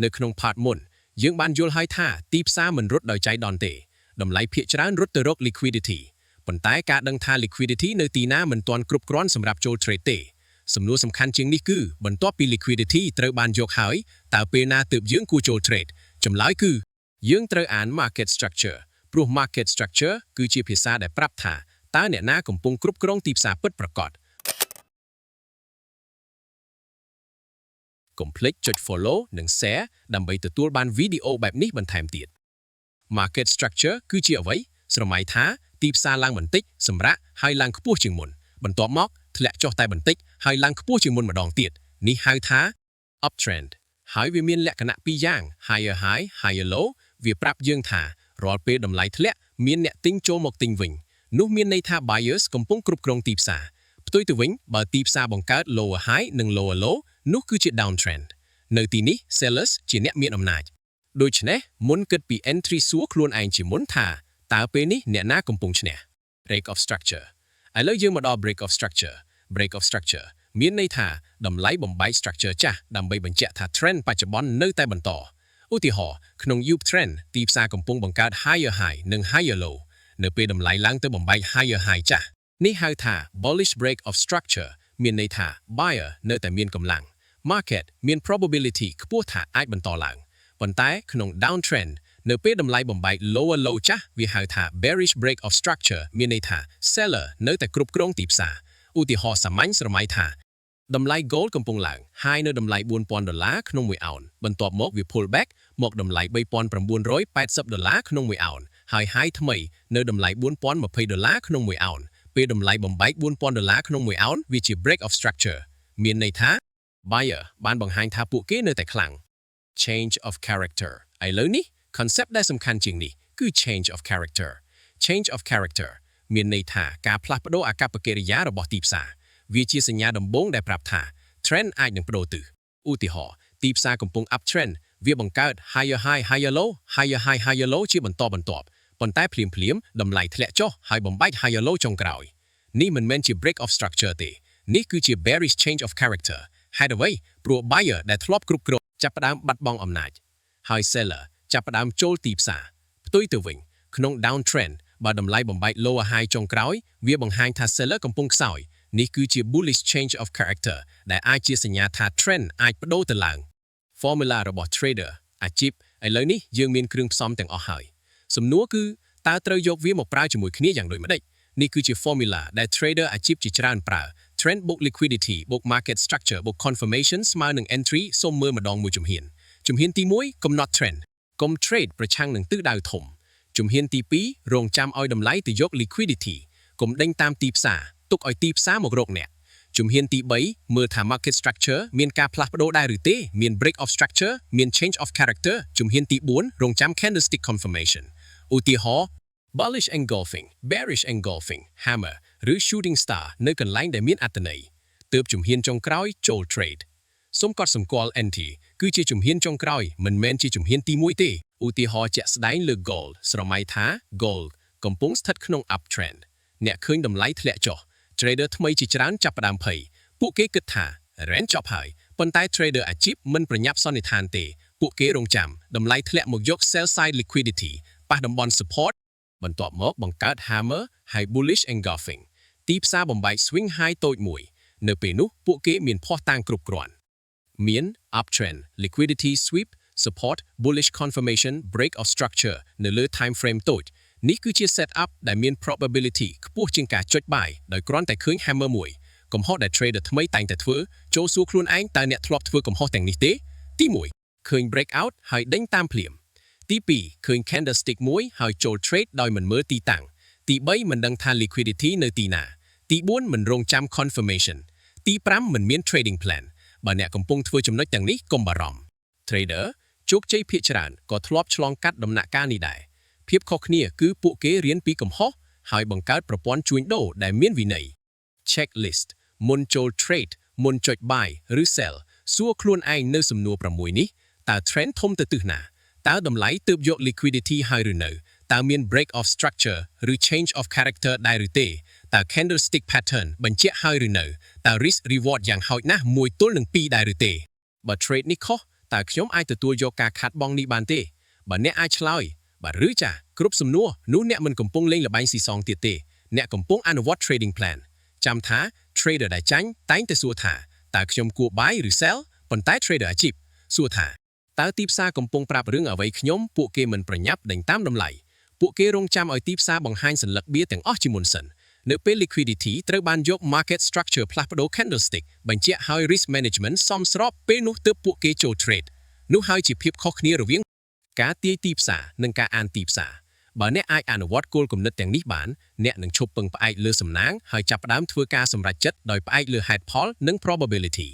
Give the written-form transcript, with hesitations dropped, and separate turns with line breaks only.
នៅក្នុង part មុនយើងបានយល់ហើយថាទីផ្សារមិនរត់ដោយចៃដន្យទេតម្លៃភាគច្រើនរត់ទៅរក liquidity ប៉ុន្តែការដឹងថា liquidity នៅទីណាមិនទាន់គ្រប់គ្រាន់សម្រាប់ចូល trade ទេសំណួរសំខាន់ជាងនេះគឺបន្ទាប់ពី liquidity ត្រូវបានយកហើយតើពេលណាទើបយើងគួរចូល trade ចម្លើយគឺយើងត្រូវអាន market structure ព្រោះ market structure គឺជាភាសាដែលប្រាប់ថាតើអ្នកណាកំពុងគ្រប់គ្រងទីផ្សារពិតប្រាកដកុំភ្លេចចុច follow និង share ដើម្បីទទួលបានវីដេអូបែបនេះបន្ថែមទៀត market structure គឺជាអ្វីស្រមៃថាទីផ្សារឡើងបន្តិចសម្រាប់ហើយឡើងខ្ពស់ជាងមុនបន្ទាប់មកធ្លាក់ចុះតែបន្តិចហើយឡើងខ្ពស់ជាងមុនម្ដងទៀតនេះហៅថា uptrend ហើយវាមានលក្ខណៈពីរយ៉ាង higher high higher low វាប្រាប់យើងថារាល់ពេលតម្លៃធ្លាក់មានអ្នកទិញចូលមកទិញវិញនោះមានន័យថា buyers កំពុងគ្រប់គ្រងទីផ្សារផ្ទុយទៅវិញបើទីផ្សារបង្កើត lower high និង lower low នោះគឺជា downtrend នៅទីនេះ sellers ជាអ្នកមានអំណាចដូច្នេះមុនគិតពី entry សួរខ្លួនឯងជាមុនថាតើពេលនេះអ្នកណាកំពុងឈ្នះ break of structure ឥឡូវយើងមកដល់ break of structure មានន័យថាតម្លៃបំបែក structure ចាស់ដើម្បីបញ្ជាក់ថា trend បច្ចុប្បន្ននៅតែបន្តឧទាហរណ៍ក្នុង uptrend ទីផ្សារកំពុងបង្កើត higher high និង higher low នៅពេលតម្លៃឡើងទៅបំបែក higher high ចាស់នេះហៅថា bullish break of structure មានន័យថា buyer នៅតែមានកម្លាំង market មាន probability ខ្ពស់ថាអាចបន្តឡើងប៉ុន្តែក្នុង downtrend នៅពេលតម្លៃបំបែក lower low ចាស់វាហៅថា bearish break of structure មានន័យថា seller នៅតែគ្រប់គ្រងទីផ្សារឧទាហរណ៍សាមញ្ញស្រមៃថាតម្លៃ gold កំពុងឡើង high នៅតម្លៃ $4,000 ក្នុង1 ounce បន្ទាប់មកវា pull back មកតម្លៃ $3,980 ក្នុង1 ounce ហើយ high ថ្មីនៅតម្លៃ $4,020 ក្នុង1 ounce ពេលតម្លៃបំបែក $4,000 ក្នុង1 ounce វាជា break of structure មានន័យថា buyer បានបង្ហាញថាពួកគេនៅតែខ្លាំង change of character ឥឡូវនេះ concept ដែលសំខាន់ជាងនេះគឺ change of character មានន័យថាការផ្លាស់ប្ដូរអាកប្បកិរិយារបស់ទីផ្សារវាជាសញ្ញាដំបូងដែលប្រាប់ថា trend អាចនឹងប្ដូរទិសឧទាហរណ៍ទីផ្សារកំពុង uptrend វាបង្កើត higher high higher low higher high higher low ជាបន្តបន្ទាប់ប៉ុន្តែភ្លាមតម្លៃធ្លាក់ចុះហើយបំបែក higher low ចុងក្រោយនេះមិនមែនជា break of structure ទេនេះគឺជា bearish change of character ហេតុអ្វីព្រោះ buyer ដែលធ្លាប់គ្រប់គ្រងចាប់ផ្ដើមបាត់បង់អំណាចហើយ seller ចាប់ផ្ដើមចូលទីផ្សារផ្ទុយទៅវិញក្នុង downtrend បើតម្លៃបំបែក lower high ចុងក្រោយវាបង្ហាញថា seller កំពុងខ្សោយនេះគឺជា bullish change of character ដែលអាចជាសញ្ញាថា trend អាចប្ដូរទៅឡើង formula របស់ trader អាជីពឥឡូវនេះយើងមានគ្រឿងផ្សំទាំងអស់ហើយសំណួរគឺតើត្រូវយកវាមកប្រើជាមួយគ្នាយ៉ាងដូចម្តេចនេះគឺជា formula ដែល trader អាជីពជាច្រើនប្រើ trend បូក liquidity បូក market structure បូក confirmation ស្មើនឹង entry សូមមើលម្ដងមួយជំហានទី1កំណត់ trend កុំ trade ប្រឆាំងនឹងទិសដៅធំជំហានទី2រងចាំឲ្យតម្លៃទៅយក liquidity កុំដេញតាមទីផ្សារទុកឲ្យទីផ្សារមករកអ្នកជំហានទី3មើលថា market structure មានការផ្លាស់ប្ដូរដែរឬទេមាន break of structure មាន change of character ជំហានទី4រងចាំ candlestick confirmation ឧទាហរណ៍ bullish engulfing bearish engulfing hammer ឬ shooting star នៅកន្លែងដែលមានអត្ថន័យទើបជំហានចុងក្រោយចូល trade សូមកត់សម្គាល់ NT គឺជាជំហានចុងក្រោយមិនមែនជាជំហានទី1ទេឧទាហរណ៍ជាក់ស្ដែងលើ gold ស្រមៃថា gold កំពុងស្ថិតក្នុង uptrend អ្នកឃើញតម្លៃធ្លាក់ចុះ trader ថ្មីជាច្រើនចាប់ផ្ដើមភ័យពួកគេគិតថា range ចប់ហើយប៉ុន្តែ trader អាជីពមិនប្រញាប់សន្និដ្ឋានទេពួកគេរងចាំតម្លៃធ្លាក់មកយក sell side liquidity ប៉ះតំបន់ support បន្ទាប់មកបង្កើត hammer ហើយ bullish engulfing ទីផ្សារបំបែក swing high តូចមួយនៅពេលនោះពួកគេមានភ័ស្តុតាងគ្រប់គ្រាន់មាន uptrend liquidity sweep support bullish confirmation break of structure នៅលើ time frame តូចនេះគឺជា setup ដែលមាន probability ខ្ពស់ជាងការចុច buy ដោយគ្រាន់តែឃើញ hammer មួយកំហុសដែល trader ថ្មីតែងតែធ្វើចូលសួរខ្លួនឯងតើអ្នកធ្លាប់ធ្វើកំហុសទាំងនេះទេទី1ឃើញ breakout ហើយដេញតាមភ្លាមទី2ឃើញ candlestick មួយហើយចូល trade ដោយមិនមើលទីតាំងទី3មិនដឹងថា liquidity នៅទីណាទី4មិនរងចាំ confirmation ទី5មិនមាន trading plan បើអ្នកកំពុងធ្វើចំណុចទាំងនេះកុំបារម្ភ trader ជោគជ័យភាគច្រើនក៏ធ្លាប់ឆ្លងកាត់ដំណាក់កាលនេះដែរភាពខុសគ្នាគឺពួកគេរៀនពីកំហុសហើយបង្កើតប្រព័ន្ធជួញដូរដែលមានវិន័យ checklist មុនចូល trade មុនចុច buy ឬ sell សួរខ្លួនឯងនៅសំណួរ6នេះតើ trend ធំទៅទិសណាតើតម្លៃទើបយក liquidity ហើយឬនៅតើមាន break of structure ឬ change of character ដែរឬទេតើ candlestick pattern បញ្ជាក់ហើយឬនៅតើ risk reward យ៉ាងហោចណាស់1 ទល់នឹង 2ដែរឬទេបើ trade នេះខុស តើខ្ញុំអាចទទួលយកការខាត់បងនេះបានទេបើអ្នកអាចឆ្លើយបាទឬចាគ្រប់សំណួរនោះអ្នកមិនកំពុងលេងល្បែងស៊ីសងទៀតទេអ្នកកំពុងអនុវត្ត trading plan ចាំថា trader ដែលចាញ់តែងតែសួរថាតើខ្ញុំគួរ buy ឬ sell ប៉ុន្តែ trader អាជីពសួរថាតើទីផ្សារកំពុងប្រាប់រឿងអ្វីខ្ញុំពួកគេមិនប្រញាប់ដេញតាមតម្លៃពួកគេរងចាំឲ្យទីផ្សារបង្ហាញសញ្ញាបៀទាំងអស់ជាមុនសិននៅពេល liquidity ត្រូវបានយក market structure ផ្លាស់ប្ដូរ candlestick បញ្ជាក់ឲ្យ risk management សមស្របពេលនោះទើបពួកគេចូល trade នោះហើយជាភាពខុសគ្នារវាងការទាយទីផ្សារនិងការអានទីផ្សារបើអ្នកអាចអនុវត្តគោលគំនិតទាំងនេះបានអ្នកនឹងឈប់ពឹងផ្អែកលើសំណាងហើយចាប់ផ្ដើមធ្វើការសម្រេចចិត្តដោយផ្អែកលើហេតុផលនិង probability